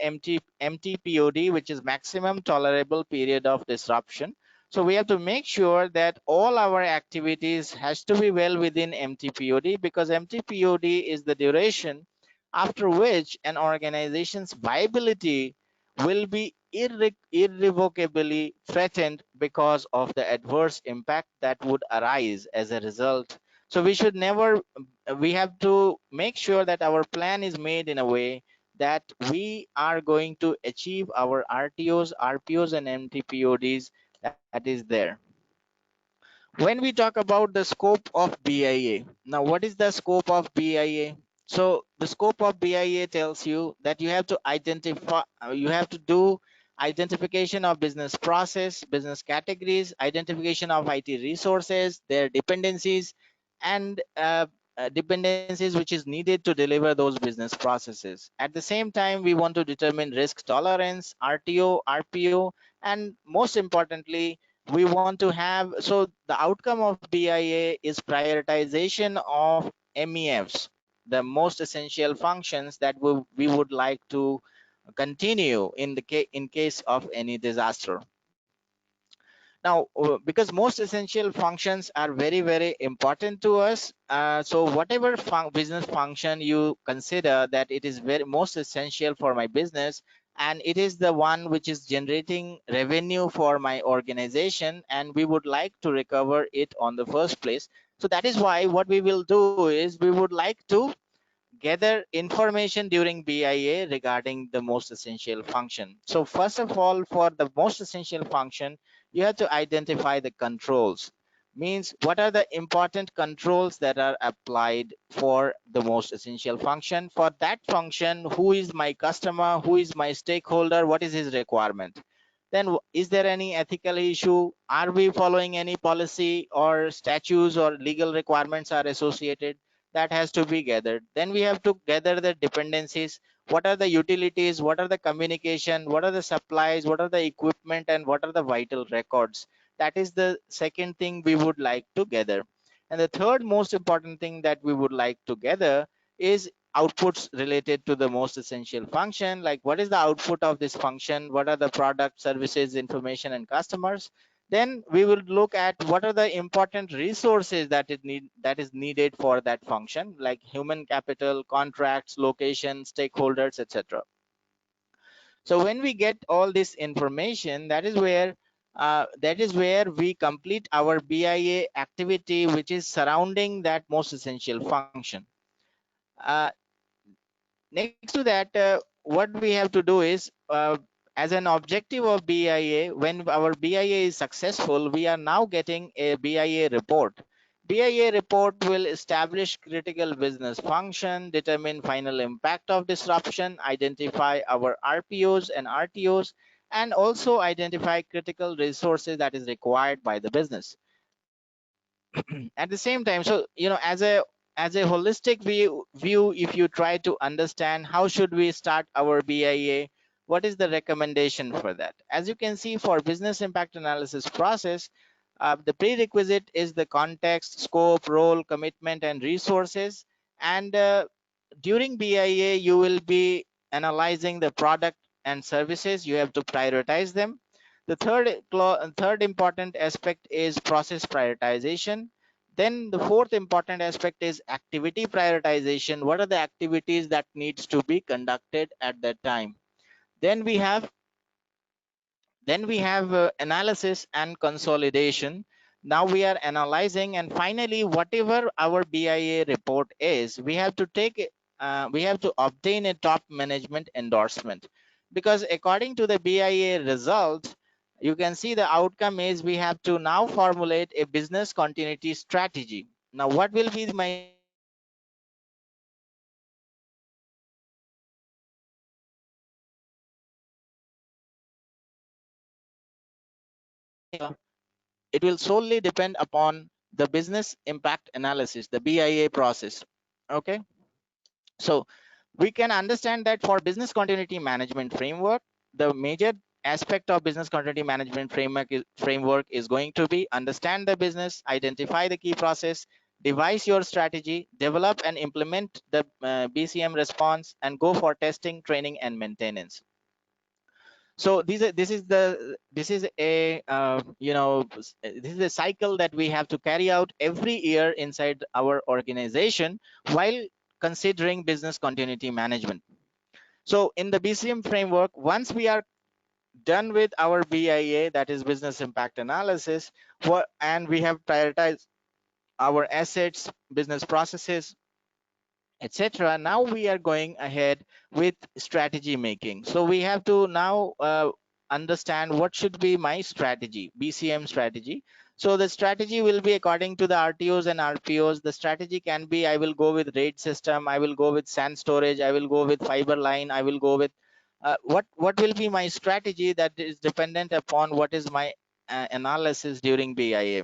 MTPOD, which is maximum tolerable period of disruption. So we have to make sure that all our activities has to be well within MTPOD, because MTPOD is the duration after which an organization's viability will be irrevocably threatened because of the adverse impact that would arise as a result. So we should never, we have to make sure that our plan is made in a way that we are going to achieve our RTOs, RPOs, and MTPODs that is there. When we talk about the scope of BIA, now what is the scope of BIA? So the scope of BIA tells you that you have to identify, you have to do identification of business process, business categories, identification of IT resources, their dependencies, and dependencies which is needed to deliver those business processes. At the same time, we want to determine risk tolerance, RTO, RPO, and most importantly, we want to have, so the outcome of BIA is prioritization of MEFs, the most essential functions that we would like to continue in the in case of any disaster. Now because most essential functions are very very important to us, so whatever business function you consider that it is very most essential for my business, and it is the one which is generating revenue for my organization, and we would like to recover it on the first place. So that is why what we will do is we would like to gather information during BIA regarding the most essential function. So first of all, for the most essential function, you have to identify the controls. means what are the important controls that are applied for the most essential function. For that function, who is my customer, who is my stakeholder, what is his requirement. Then is there any ethical issue, are we following any policy or statutes or legal requirements are associated, that has to be gathered. Then we have to gather the dependencies, what are the utilities, what are the communication, what are the supplies, what are the equipment, and what are the vital records. That is the second thing we would like to gather. And the third most important thing that we would like to gather is outputs related to the most essential function, like what is the output of this function, what are the product, services, information, and customers. Then we will look at what are the important resources that is needed for that function, like human capital, contracts, location, stakeholders, etc. So when we get all this information, that is where we complete our BIA activity, which is surrounding that most essential function. uh, Next to that, what we have to do is, as an objective of BIA, when our BIA is successful, we are now getting a BIA report. BIA report will establish critical business function, determine final impact of disruption, identify our RPOs and RTOs, and also identify critical resources that is required by the business. At the same time, so as a holistic view, if you try to understand how should we start our BIA, what is the recommendation for that? As you can see, for business impact analysis process, the prerequisite is the context, scope, role, commitment, and resources. And during BIA, you will be analyzing the product and services. You have to prioritize them. The third important aspect is process prioritization. Then the fourth important aspect is activity prioritization. What are the activities that needs to be conducted at that time? Then we have analysis and consolidation. Now we are analyzing, and finally, whatever our BIA report is, we have to we have to obtain a top management endorsement, because according to the BIA result, you can see the outcome is we have to now formulate a business continuity strategy. Now, what will be my strategy? It will solely depend upon the business impact analysis, the BIA process. Okay, so we can understand that for business continuity management framework, the major aspect of business continuity management framework is going to be understand the business, identify the key process, devise your strategy, develop and implement the BCM response, and go for testing, training, and maintenance. So this is a this is a cycle that we have to carry out every year inside our organization while considering business continuity management. So in the BCM framework, once we are done with our BIA, that is business impact analysis, and we have prioritized our assets, business processes, etc. Now we are going ahead with strategy making. So we have to now understand what should be my strategy, BCM strategy. So the strategy will be according to the RTOs and RPOs. The strategy can be, I will go with RAID system, I will go with SAN storage, I will go with fiber line, I will go with what will be my strategy, that is dependent upon what is my analysis during BIA.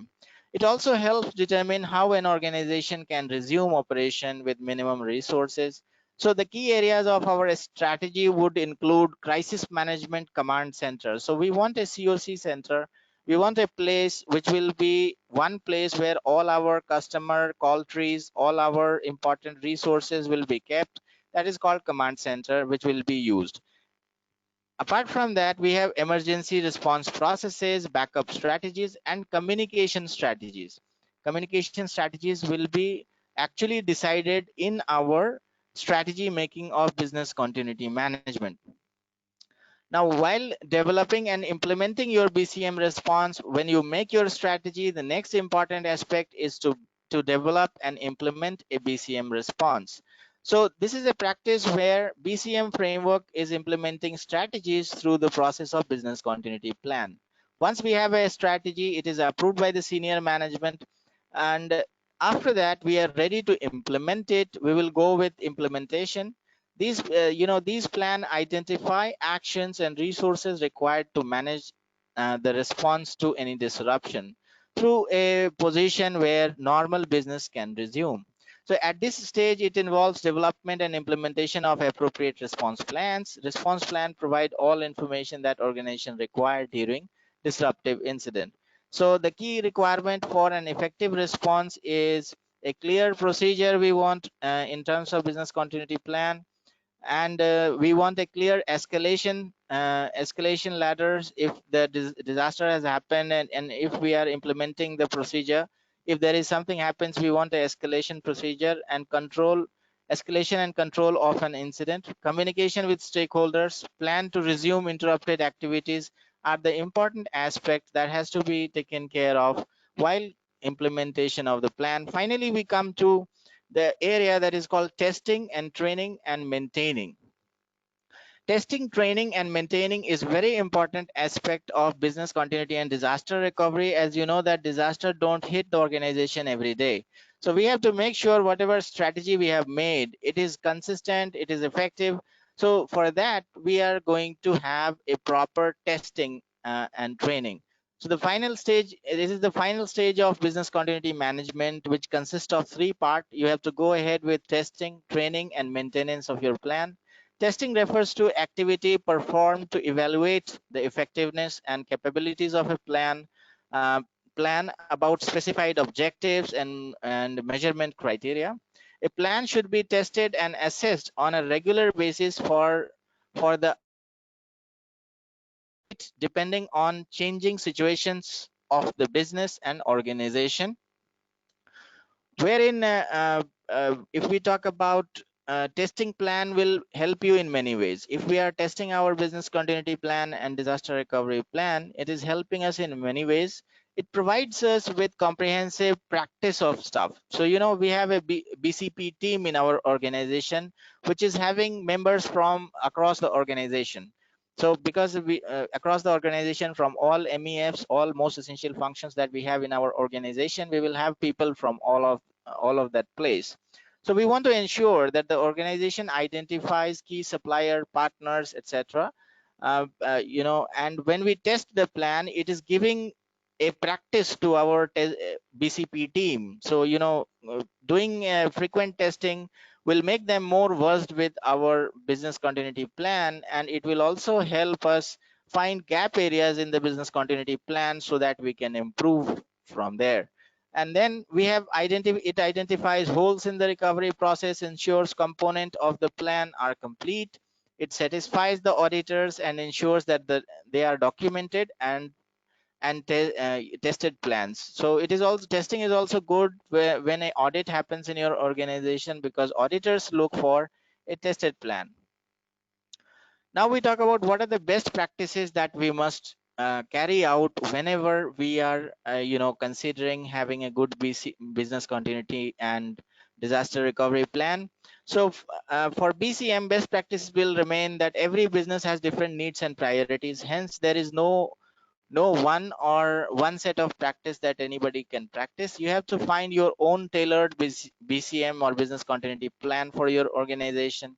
It also helps determine how an organization can resume operation with minimum resources. So the key areas of our strategy would include crisis management command center. So we want a COC center. We want a place which will be one place where all our customer call trees, all our important resources will be kept. That is called command center, which will be used. Apart from that, we have emergency response processes, backup strategies, and communication strategies. Communication strategies will be actually decided in our strategy making of business continuity management. Now, while developing and implementing your BCM response, when you make your strategy, the next important aspect is to develop and implement a BCM response. So this is a practice where BCM framework is implementing strategies through the process of business continuity plan. Once we have a strategy, it is approved by the senior management, and after that we are ready to implement it. We will go with implementation. These these plan identify actions and resources required to manage the response to any disruption through a position where normal business can resume. So at this stage, it involves development and implementation of appropriate response plans. Response plan provide all information that organization require during disruptive incident. So the key requirement for an effective response is a clear procedure we want in terms of business continuity plan, and we want a clear escalation ladders if the disaster has happened, and if we are implementing the procedure, if there is something happens, we want a escalation procedure and control, escalation and control of an incident. Communication with stakeholders, plan to resume interrupted activities are the important aspect that has to be taken care of while implementation of the plan. Finally, we come to the area that is called testing and training and maintaining. Testing, training, and maintaining is very important aspect of business continuity and disaster recovery. As you know that disaster don't hit the organization every day. So we have to make sure whatever strategy we have made, it is consistent, it is effective. So for that, we are going to have a proper testing and training. So the final stage, this is the final stage of business continuity management, which consists of three parts. You have to go ahead with testing, training, and maintenance of your plan. Testing refers to activity performed to evaluate the effectiveness and capabilities of a plan about specified objectives and measurement criteria. A plan should be tested and assessed on a regular basis for the depending on changing situations of the business and organization, wherein if we talk about testing plan will help you in many ways. If we are testing our business continuity plan and disaster recovery plan, it is helping us in many ways. It provides us with comprehensive practice of stuff. So we have a BCP team in our organization, which is having members from across the organization. So because we across the organization, from all MEFs, all most essential functions that we have in our organization, we will have people from all of that place. So we want to ensure that the organization identifies key supplier partners, etc. And when we test the plan, it is giving a practice to our BCP team. So doing frequent testing will make them more versed with our business continuity plan, and it will also help us find gap areas in the business continuity plan so that we can improve from there. And then we have it identifies holes in the recovery process, ensures component of the plan are complete. It satisfies the auditors and ensures that they are documented and tested plans. So it is also, testing is also good when an audit happens in your organization, because auditors look for a tested plan. Now we talk about what are the best practices that we must carry out whenever we are considering having a good business continuity and disaster recovery plan. So for BCM, best practices will remain that every business has different needs and priorities. Hence there is no one set of practice that anybody can practice. You have to find your own tailored BCM or business continuity plan for your organization.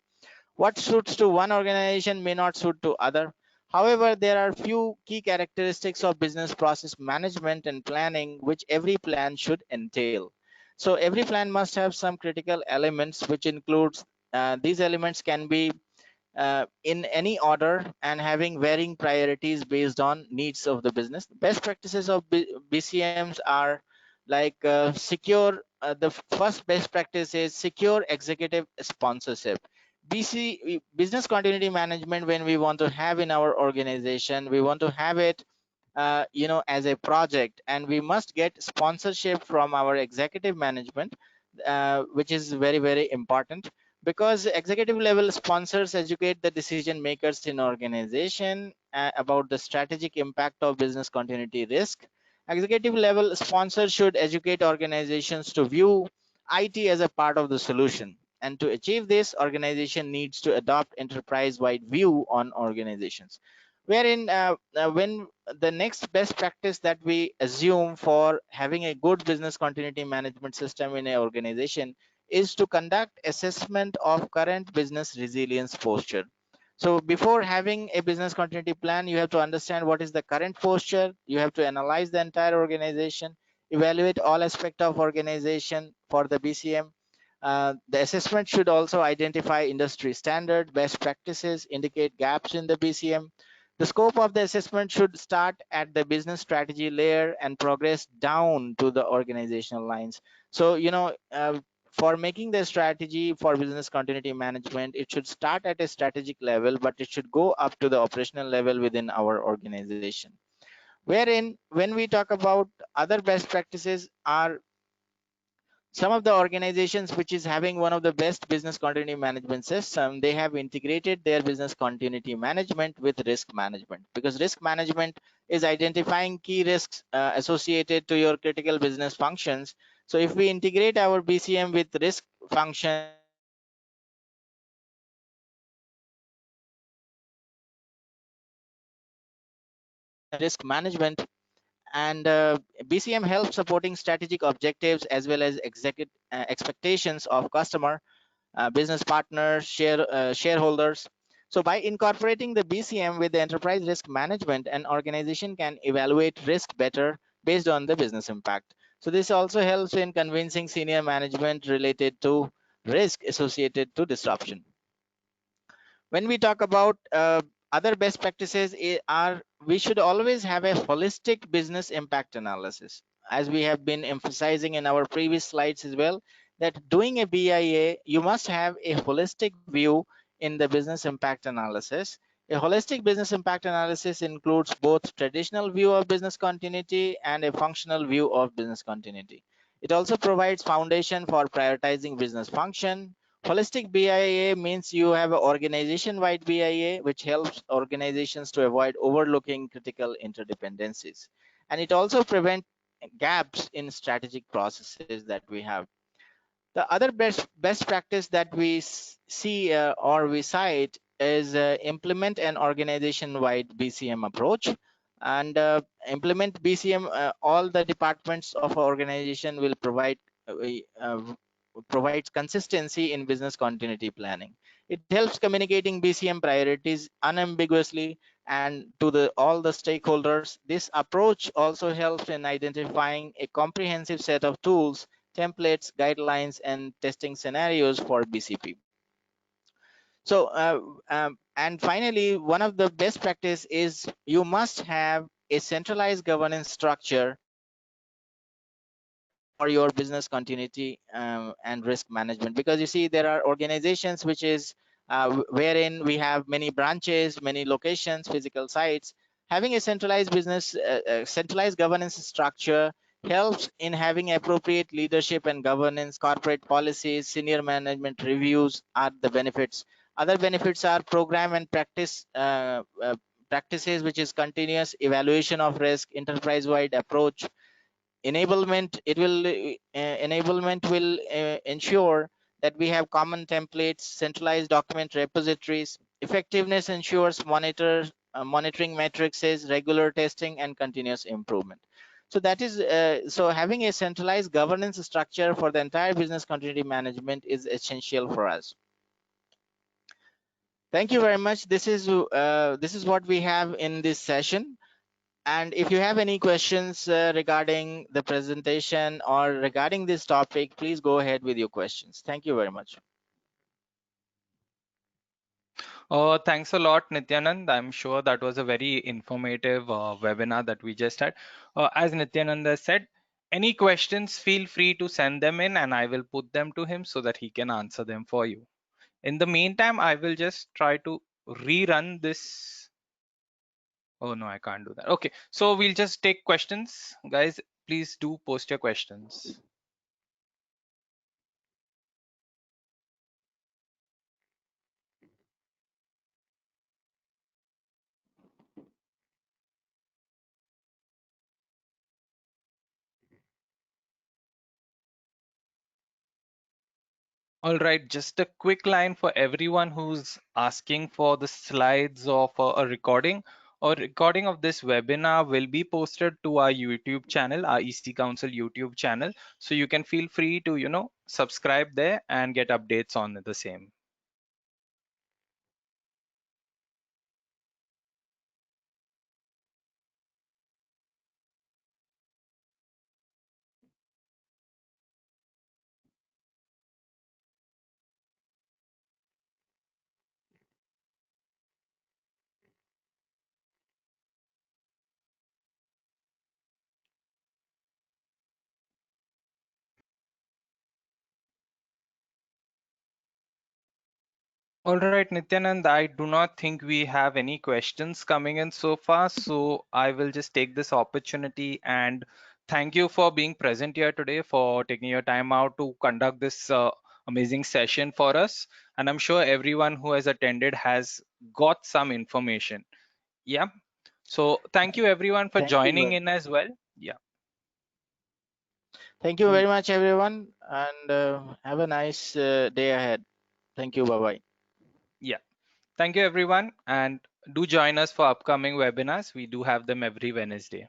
What suits to one organization may not suit to other. However, there are few key characteristics of business process management and planning which every plan should entail. So every plan must have some critical elements, which includes these elements can be in any order and having varying priorities based on needs of the business. Best practices of BCMs are like the first best practice is secure executive sponsorship. Business continuity management, when we want to have in our organization, we want to have it as a project, and we must get sponsorship from our executive management, which is very, very important, because executive level sponsors educate the decision makers in organization about the strategic impact of business continuity risk. Executive level sponsors should educate organizations to view IT as a part of the solution, and to achieve this, organization needs to adopt enterprise wide view on organizations. wherein when the next best practice that we assume for having a good business continuity management system in an organization is to conduct assessment of current business resilience posture. So before having a business continuity plan, you have to understand what is the current posture. You have to analyze the entire organization, evaluate all aspect of organization for the BCM. The assessment should also identify industry standard, best practices, indicate gaps in the BCM. The scope of the assessment should start at the business strategy layer and progress down to the organizational lines. So, for making the strategy for business continuity management, it should start at a strategic level, but it should go up to the operational level within our organization. Wherein, when we talk about other best practices, are some of the organizations which is having one of the best business continuity management system, they have integrated their business continuity management with risk management, because risk management is identifying key risks associated to your critical business functions. So if we integrate our BCM with risk function, then we can risk management. And BCM helps supporting strategic objectives as well as executive expectations of customer, business partners, shareholders. So by incorporating the BCM with the enterprise risk management, an organization can evaluate risk better based on the business impact. So this also helps in convincing senior management related to risk associated to disruption. When we talk about other best practices, are we should always have a holistic business impact analysis, as we have been emphasizing in our previous slides as well, that doing a BIA, you must have a holistic view in the business impact analysis. A holistic business impact analysis includes both traditional view of business continuity and a functional view of business continuity. It also provides foundation for prioritizing business function. Holistic BIA means you have an organization-wide BIA, which helps organizations to avoid overlooking critical interdependencies. And it also prevents gaps in strategic processes that we have. The other best practice that we see or we cite is implement an organization-wide BCM approach, and implement BCM. All the departments of an organization will provides consistency in business continuity planning. It helps communicating BCM priorities unambiguously and to the all the stakeholders. This approach also helps in identifying a comprehensive set of tools, templates, guidelines, and testing scenarios for BCP. So, and finally, one of the best practice is you must have a centralized governance structure for your business continuity and risk management, because you see there are organizations which is wherein we have many branches, many locations, physical sites. Having a centralized governance structure helps in having appropriate leadership and governance. Corporate policies, senior management reviews are the benefits. Other benefits are program and practices, which is continuous evaluation of risk, enterprise wide approach. Enablement will ensure that we have common templates, centralized document repositories. Effectiveness ensures monitoring matrices, regular testing, and continuous improvement. So that is so having a centralized governance structure for the entire business continuity management is essential for us. Thank you very much. This is what we have in this session. And if you have any questions regarding the presentation or regarding this topic, please go ahead with your questions. Thank you very much. Thanks a lot, Nityanand. I'm sure that was a very informative webinar that we just had. As Nityanand has said, any questions, feel free to send them in and I will put them to him so that he can answer them for you. In the meantime, I will just try to rerun this. Oh no, I can't do that. Okay, so we'll just take questions. Guys, please do post your questions. All right, just a quick line for everyone who's asking for the slides of a recording. A recording of this webinar will be posted to our YouTube channel, our EC Council YouTube channel. So you can feel free to, subscribe there and get updates on the same. All right, Nityanand, I do not think we have any questions coming in so far, so I will just take this opportunity and thank you for being present here today, for taking your time out to conduct this amazing session for us. And I'm sure everyone who has attended has got some information. Yeah. So thank you everyone for Thank you. joining in as well. Yeah. Thank you Mm, very much, everyone, and have a nice day ahead. Thank you. Bye bye. yeah. Thank you everyone, and do join us for upcoming webinars. We do have them every Wednesday.